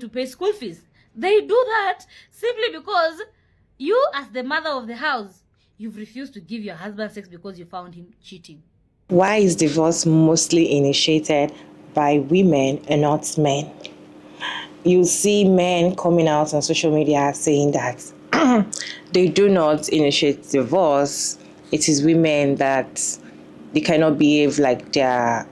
to pay school fees. They do that simply because you, as the mother of the house, you've refused to give your husband sex because you found him cheating. Why is divorce mostly initiated by women and not men? You see men coming out on social media saying that they do not initiate divorce. It is women that they cannot behave like their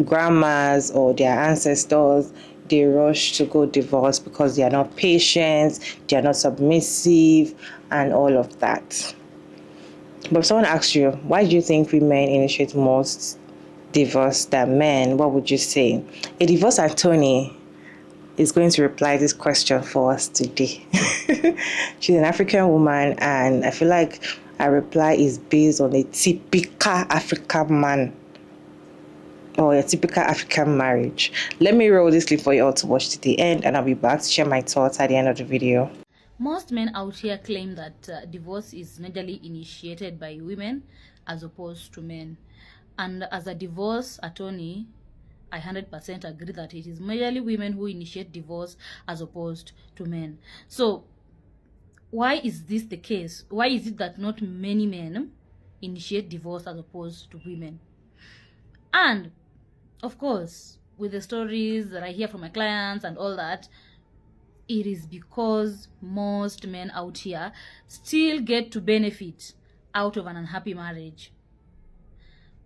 grandmas or their ancestors. They rush to go divorce because they are not patient, they are not submissive, and all of that. But if someone asks you, why do you think women initiate most divorce than men? What would you say? A divorce attorney is going to reply this question for us today. She's an African woman, and I feel like her reply is based on a typical African man or a typical African marriage. Let me roll this clip for you all to watch to the end, and I'll be back to share my thoughts at the end of the video. Most men out here claim that divorce is majorly initiated by women as opposed to men. And as a divorce attorney, I 100% agree that it is majorly women who initiate divorce as opposed to men. So why is this the case? Why is it that not many men initiate divorce as opposed to women? And of course, with the stories that I hear from my clients and all that, it is because most men out here still get to benefit out of an unhappy marriage.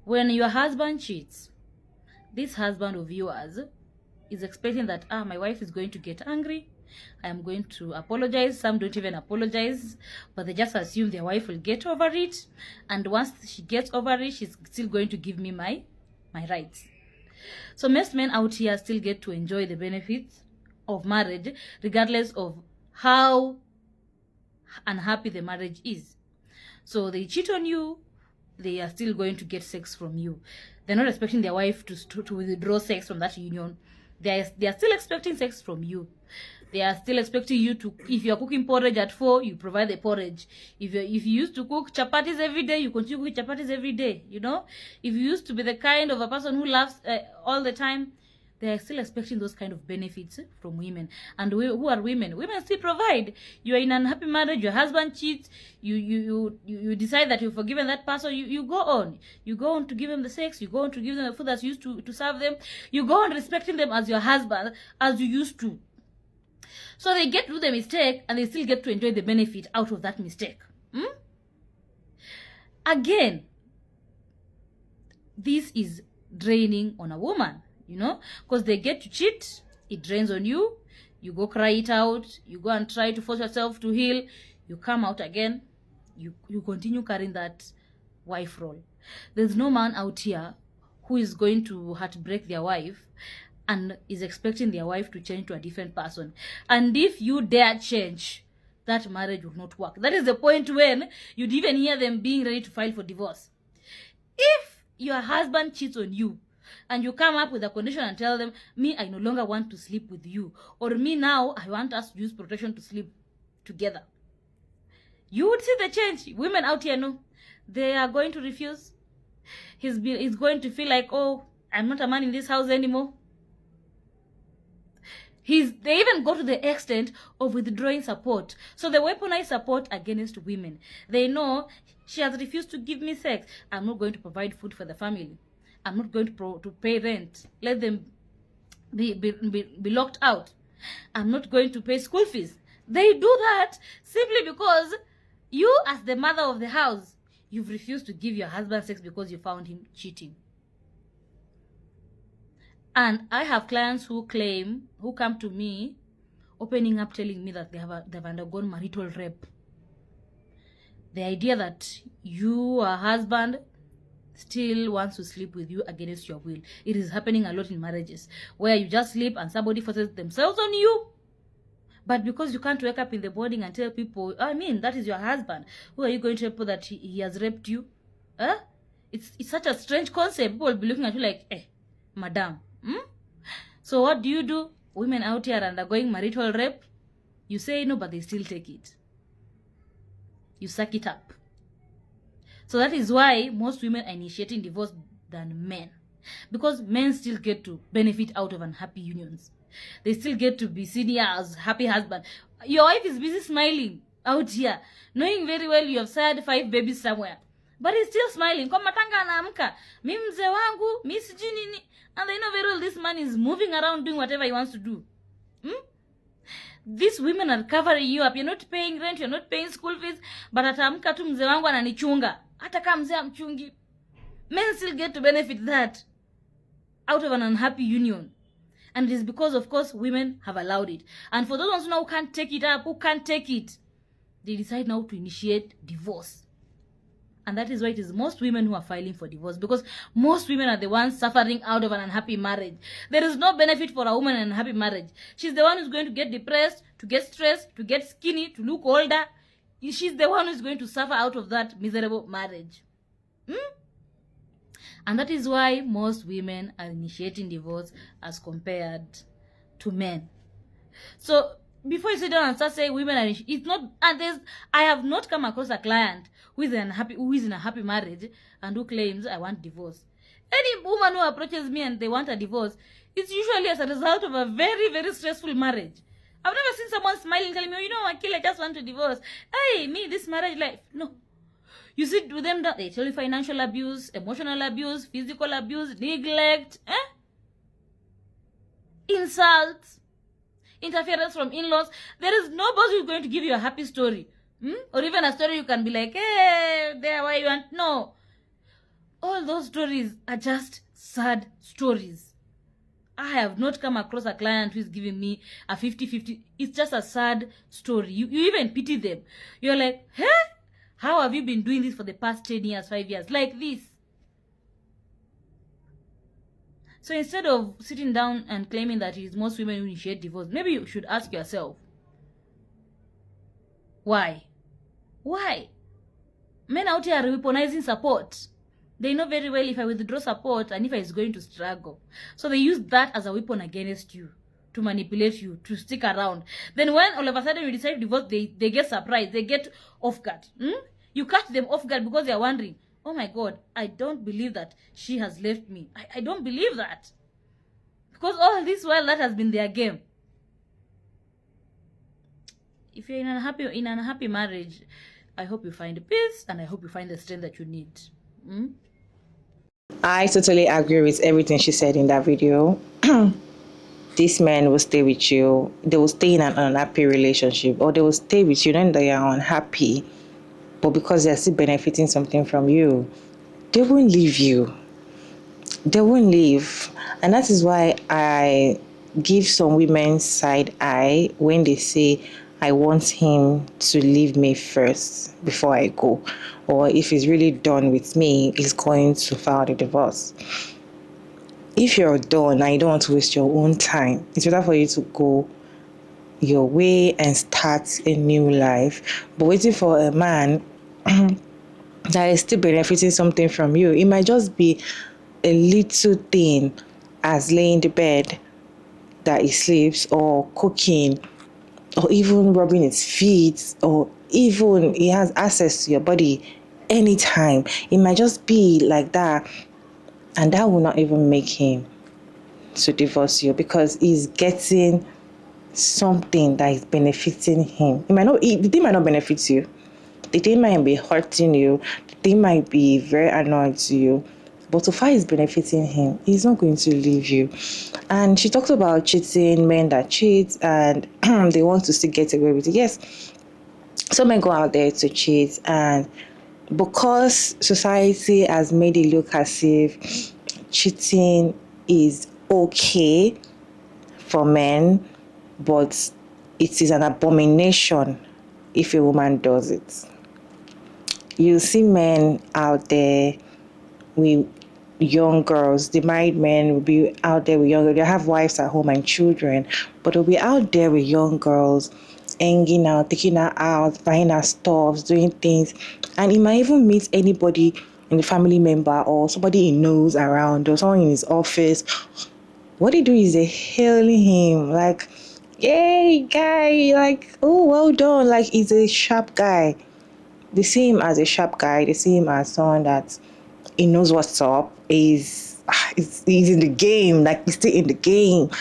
When your husband cheats, this husband of yours is expecting that, my wife is going to get angry. I am going to apologize. Some don't even apologize, but they just assume their wife will get over it. And once she gets over it, she's still going to give me my rights. So most men out here still get to enjoy the benefits of marriage, regardless of how unhappy the marriage is. So they cheat on you, they are still going to get sex from you. They're not expecting their wife to withdraw sex from that union. They are still expecting sex from you. They are still expecting you to, if you're cooking porridge at 4, you provide the porridge. If you used to cook chapatis every day, you continue cooking chapatis every day, you know? If you used to be the kind of a person who laughs all the time, they are still expecting those kind of benefits from women. And who are women? Women still provide. You are in an unhappy marriage, your husband cheats, you decide that you've forgiven that person, you go on. You go on to give them the sex, you go on to give them the food that's used to serve them. You go on respecting them as your husband, as you used to. So they get to do the mistake and they still get to enjoy the benefit out of that mistake. Again, this is draining on a woman, you know, because they get to cheat, it drains on you, you go cry it out, you go and try to force yourself to heal, you come out again, you continue carrying that wife role. There's no man out here who is going to heartbreak their wife and is expecting their wife to change to a different person. And if you dare change, that marriage will not work. That is the point when you'd even hear them being ready to file for divorce. If your husband cheats on you and you come up with a condition and tell them, me, I no longer want to sleep with you, or me, now I want us to use protection to sleep together, you would see the change. Women out here, no, they are going to refuse. He's going to feel like, oh, I'm not a man in this house anymore. They even go to the extent of withdrawing support. So they weaponize support against women. They know she has refused to give me sex. I'm not going to provide food for the family. I'm not going to pay rent. Let them be locked out. I'm not going to pay school fees. They do that simply because you, as the mother of the house, you've refused to give your husband sex because you found him cheating. And I have clients who come to me, opening up, telling me that they've undergone marital rape. The idea that your husband still wants to sleep with you against your will. It is happening a lot in marriages, where you just sleep and somebody forces themselves on you. But because you can't wake up in the morning and tell people, that is your husband, who are you going to tell that he has raped you? It's such a strange concept. People will be looking at you like, madam. So what do? Women out here undergoing marital rape, you say no, but they still take it. You suck it up. So that is why most women are initiating divorce than men. Because men still get to benefit out of unhappy unions. They still get to be seen here as happy husband. Your wife is busy smiling out here, knowing very well you have said 5 babies somewhere, but he's still smiling. Kwa matanga anaamka, mi mzee wangu, mi sijui nini, and they know very well this man is moving around doing whatever he wants to do. These women are covering you up. You're not paying rent, you're not paying school fees, but ataamka tu mzee wangu ananichunga. Hata kama mzee amchungi. Men still get to benefit that out of an unhappy union. And it is because, of course, women have allowed it. And for those ones who can't take it up, who can't take it, they decide now to initiate divorce. And that is why it is most women who are filing for divorce, because most women are the ones suffering out of an unhappy marriage. There is no benefit for a woman in an unhappy marriage. She's the one who's going to get depressed, to get stressed, to get skinny, to look older. She's the one who's going to suffer out of that miserable marriage. And that is why most women are initiating divorce as compared to men. So before you sit down and start saying women are, it's not, and I have not come across a client who is in a happy marriage and who claims I want divorce. Any woman who approaches me and they want a divorce, it's usually as a result of a very, very stressful marriage. I've never seen someone smiling telling me, you know, Akil, I just want to divorce. Hey, me, this marriage life. No. You sit with them, they tell you financial abuse, emotional abuse, physical abuse, neglect, insults, interference from in-laws. There is nobody who's going to give you a happy story. Or even a story you can be like, hey, there, why you want? No. All those stories are just sad stories. I have not come across a client who is giving me a 50-50. It's just a sad story. You even pity them. You're like, hey? How have you been doing this for the past 10 years, 5 years? Like this. So instead of sitting down and claiming that it is most women who initiate divorce, maybe you should ask yourself, why? Why? Men out here are weaponizing support. They know very well if I withdraw support, Anifa is going to struggle. So they use that as a weapon against you, to manipulate you, to stick around. Then when all of a sudden you decide to divorce, they get surprised. They get off guard. You catch them off guard because they are wondering, oh my God, I don't believe that she has left me. I don't believe that. Because all this while, that has been their game. If you're in an unhappy marriage, I hope you find peace and I hope you find the strength that you need. I totally agree with everything she said in that video. These men will stay with you. They will stay in an unhappy relationship, or they will stay with you knowing that you are unhappy, but because they're still benefiting something from you, they won't leave you. They won't leave. And that is why I give some women side eye when they say, I want him to leave me first before I go. Or if he's really done with me, he's going to file the divorce. If you're done and you don't want to waste your own time, it's better for you to go your way and start a new life. But waiting for a man that is still benefiting something from you, it might just be a little thing as laying the bed that he sleeps, or cooking, or even rubbing his feet, or even he has access to your body anytime. It might just be like that, and that will not even make him to divorce you, because he's getting something that is benefiting him. The thing might not benefit you. The thing might be hurting you. The thing might be very annoying to you. But so far it's benefiting him, he's not going to leave you. And she talks about cheating, men that cheat, and they want to still get away with it. Yes, some men go out there to cheat, and because society has made it look as if cheating is okay for men, but it is an abomination if a woman does it. You see men out there with young girls, the married men will be out there with young girls. They have wives at home and children, but they'll be out there with young girls, hanging out, taking her out, buying her stuff, doing things. And he might even meet anybody in the family member or somebody he knows around, or someone in his office. What they do is they hailing him like, yay, guy, like, oh, well done. Like, he's a sharp guy. They see him as a sharp guy. They see him as someone that he knows what's up. He's in the game, like he's still in the game.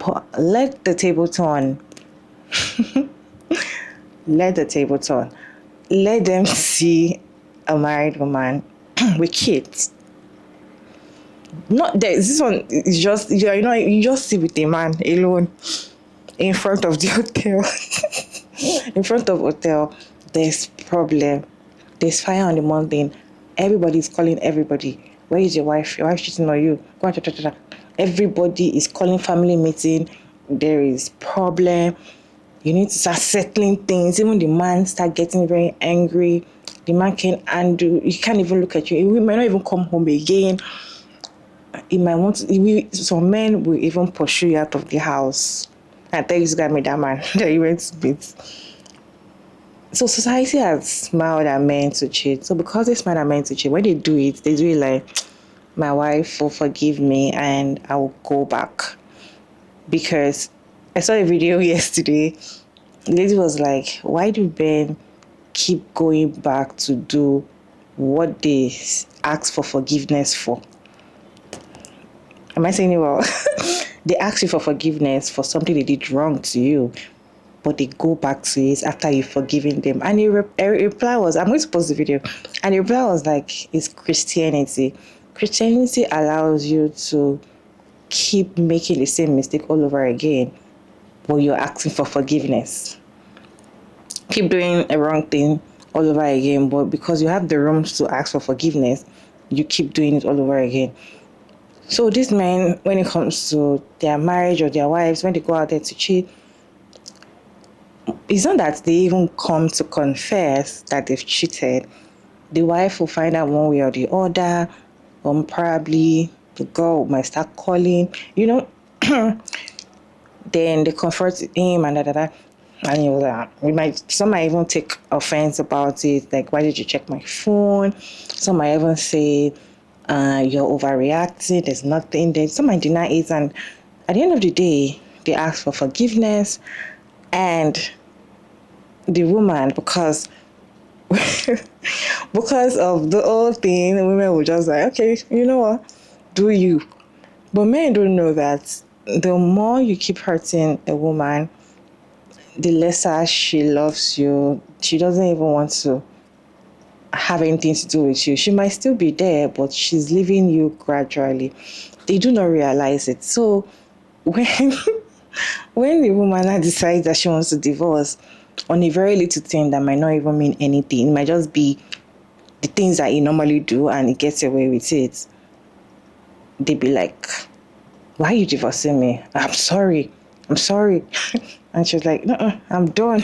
But let the table turn. Let the table turn. Let them see a married woman with kids. Not that this one is just you just see with a man alone in front of the hotel. In front of hotel, there's problem. There's fire on the mountain. Everybody's calling everybody. Where is your wife? Your wife cheating on you. Everybody is calling family meeting. There is problem. You need to start settling things. Even the man start getting very angry. The man can't undo. He can't even look at you. He might not even come home again. He might want to, some men will even pursue you out of the house. I tell you, this guy made that man that you went to beat. So society has smiled at men to cheat. So because they smile at men to cheat, when they do it like, my wife will forgive me and I will go back. Because I saw a video yesterday. The lady was like, why do men keep going back to do what they ask for forgiveness for? Am I saying it well? They ask you for forgiveness for something they did wrong to you, but they go back to it after you've forgiven them. And the reply was, I'm going to post the video. And the reply was like, it's Christianity. Christianity allows you to keep making the same mistake all over again, but you're asking for forgiveness. Keep doing a wrong thing all over again, but because you have the room to ask for forgiveness, you keep doing it all over again. So these men, when it comes to their marriage or their wives, when they go out there to cheat, it's not that they even come to confess that they've cheated. The wife will find out one way or the other, or probably the girl might start calling, then they comfort him and and he was like, some might even take offense about it, like, why did you check my phone? Some might even say, you're overreacting, there's nothing there. Some might deny it, and at the end of the day, they ask for forgiveness. And the woman, because of the whole thing, the women will just like, okay, you know what, do you. But men don't know that the more you keep hurting a woman, the lesser she loves you. She doesn't even want to have anything to do with you. She might still be there, but she's leaving you gradually. They do not realize it. So when the woman decides that she wants to divorce on a very little thing that might not even mean anything, it might just be the things that you normally do and it gets away with it, they be like, why are you divorcing me? I'm sorry. And she's like, no, I'm done.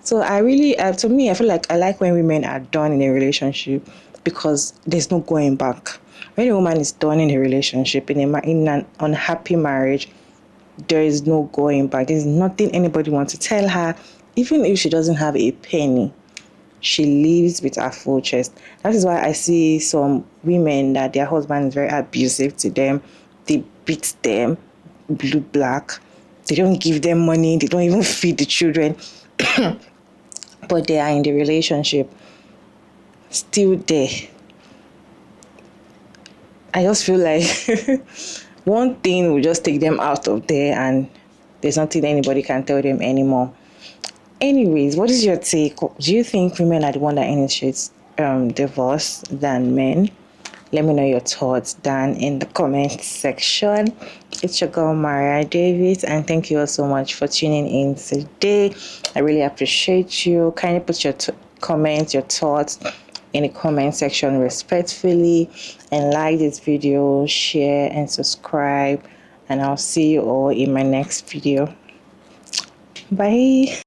So I really, to me, I feel like I like when women are done in a relationship because there's no going back. When a woman is done in a relationship, in an unhappy marriage, there is no going back. There's nothing anybody wants to tell her. Even if she doesn't have a penny, she lives with her full chest. That is why I see some women that their husband is very abusive to them. They beat them, blue, black. They don't give them money. They don't even feed the children. But they are in the relationship, still there. I just feel like one thing will just take them out of there and there's nothing anybody can tell them anymore. Anyways, what is your take? Do you think women are the one that initiates divorce than men? Let me know your thoughts down in the comment section. It's your girl Maria Davis, and thank you all so much for tuning in today. I really appreciate you. Kindly put your comments, your thoughts in the comment section respectfully, and like this video, share and subscribe, and I'll see you all in my next video. Bye.